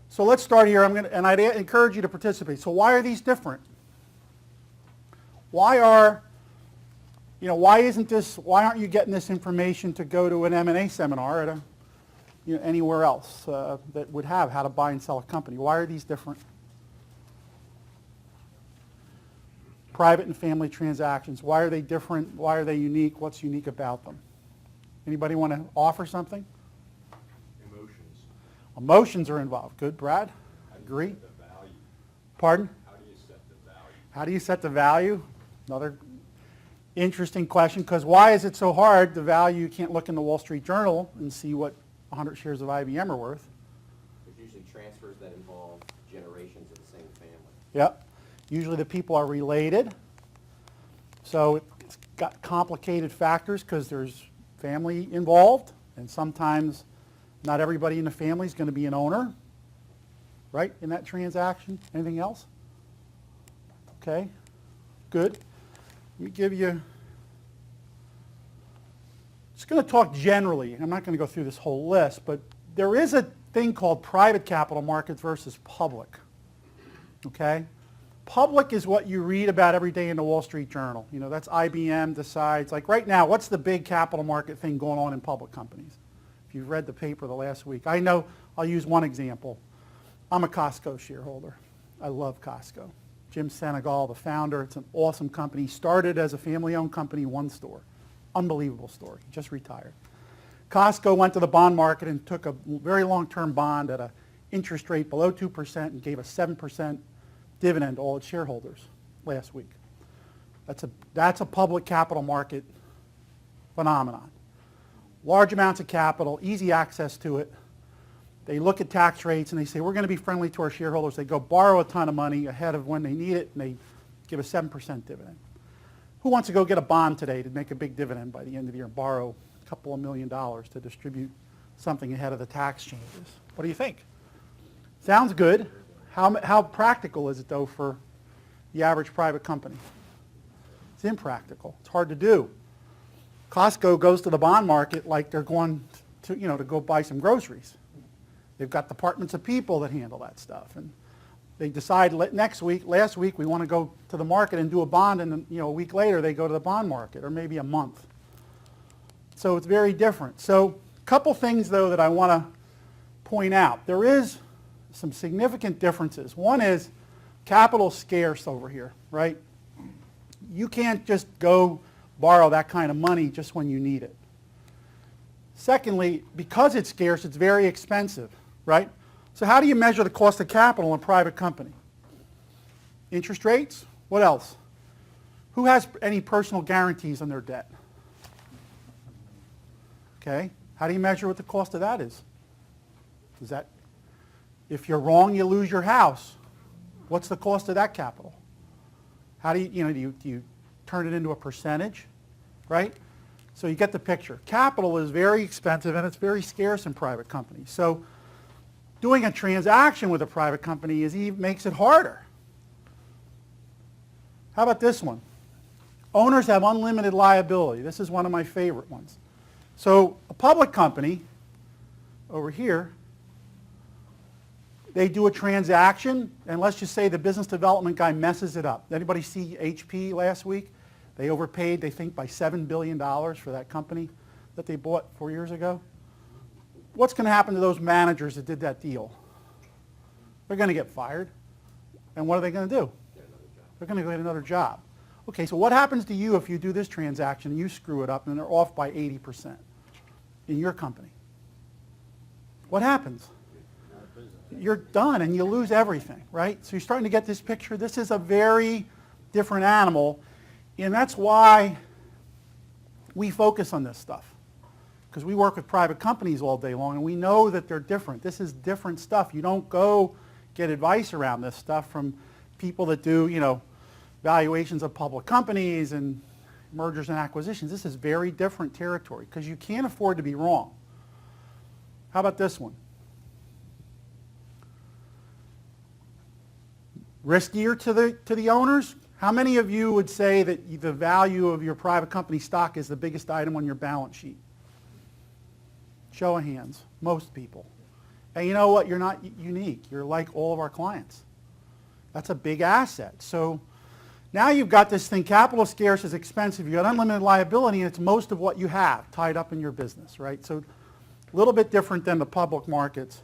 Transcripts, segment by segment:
So let's start here. And I'd encourage you to participate. So why are these different? Why aren't you getting this information to go to an M&A seminar at anywhere else that would have how to buy and sell a company? Why are these different? Private and family transactions. Why are they different? Why are they unique? What's unique about them? Anybody want to offer something? Emotions. Emotions are involved. Good, Brad? Agree? How do you set the value? Pardon? How do you set the value? How do you set the value? Another interesting question, because why is it so hard? The value, you can't look in the Wall Street Journal and see what 100 shares of IBM are worth. There's usually transfers that involve generations of the same family. Yep. Usually the people are related. So it's got complicated factors because there's family involved, and sometimes not everybody in the family is going to be an owner, right, in that transaction. Anything else? Okay, good. Let me give you, just going to talk generally. I'm not going to go through this whole list, but there is a thing called private capital markets versus public, okay? Public is what you read about every day in the Wall Street Journal. You know, that's IBM decides, like right now, what's the big capital market thing going on in public companies? If you've read the paper the last week. I know, I'll use one example. I'm a Costco shareholder. I love Costco. Jim Senegal, the founder, it's an awesome company. Started as a family-owned company, one store. Unbelievable story, just retired. Costco went to the bond market and took a very long-term bond at an interest rate below 2% and gave a 7% dividend to all its shareholders last week. That's a public capital market phenomenon. Large amounts of capital, easy access to it. They look at tax rates and they say, we're going to be friendly to our shareholders. They go borrow a ton of money ahead of when they need it, and they give a 7% dividend. Who wants to go get a bond today to make a big dividend by the end of the year and borrow a couple of $1 million to distribute something ahead of the tax changes? What do you think? Sounds good. How practical is it, though, for the average private company? It's impractical. It's hard to do. Costco goes to the bond market like they're going to go buy some groceries. They've got departments of people that handle that stuff. And they decide last week, we want to go to the market and do a bond, and then, a week later they go to the bond market, or maybe a month. So it's very different. So a couple things, though, that I want to point out. There is some significant differences. One is capital scarce over here, right? You can't just go borrow that kind of money just when you need it. Secondly, because it's scarce, it's very expensive, right? So how do you measure the cost of capital in a private company? Interest rates? What else? Who has any personal guarantees on their debt? Okay. How do you measure what the cost of that is? If you're wrong, you lose your house. What's the cost of that capital? How do you turn it into a percentage, right? So you get the picture. Capital is very expensive and it's very scarce in private companies. So doing a transaction with a private company makes it harder. How about this one? Owners have unlimited liability. This is one of my favorite ones. So a public company over here, they do a transaction, and let's just say the business development guy messes it up. Anybody see HP last week? They overpaid, they think, by $7 billion for that company that they bought 4 years ago. What's going to happen to those managers that did that deal? They're going to get fired. And what are they going to do? They're going to get another job. Okay, so what happens to you if you do this transaction and you screw it up and they're off by 80% in your company? What happens? You're done and you lose everything, right? So you're starting to get this picture. This is a very different animal, and that's why we focus on this stuff, because we work with private companies all day long and we know that they're different. This is different stuff. You don't go get advice around this stuff from people that do, valuations of public companies and mergers and acquisitions. This is very different territory because you can't afford to be wrong. How about this one? Riskier to the owners? How many of you would say that the value of your private company stock is the biggest item on your balance sheet? Show of hands. Most people. And you know what? You're not unique. You're like all of our clients. That's a big asset. So now you've got this thing, capital is scarce, is expensive, you've got unlimited liability, and it's most of what you have tied up in your business, right? So a little bit different than the public markets,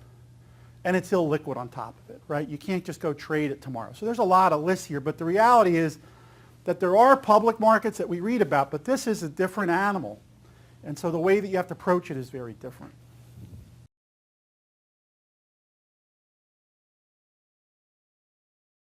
and it's illiquid on top of it, right? You can't just go trade it tomorrow. So there's a lot of lists here, but the reality is that there are public markets that we read about, but this is a different animal. And so the way that you have to approach it is very different.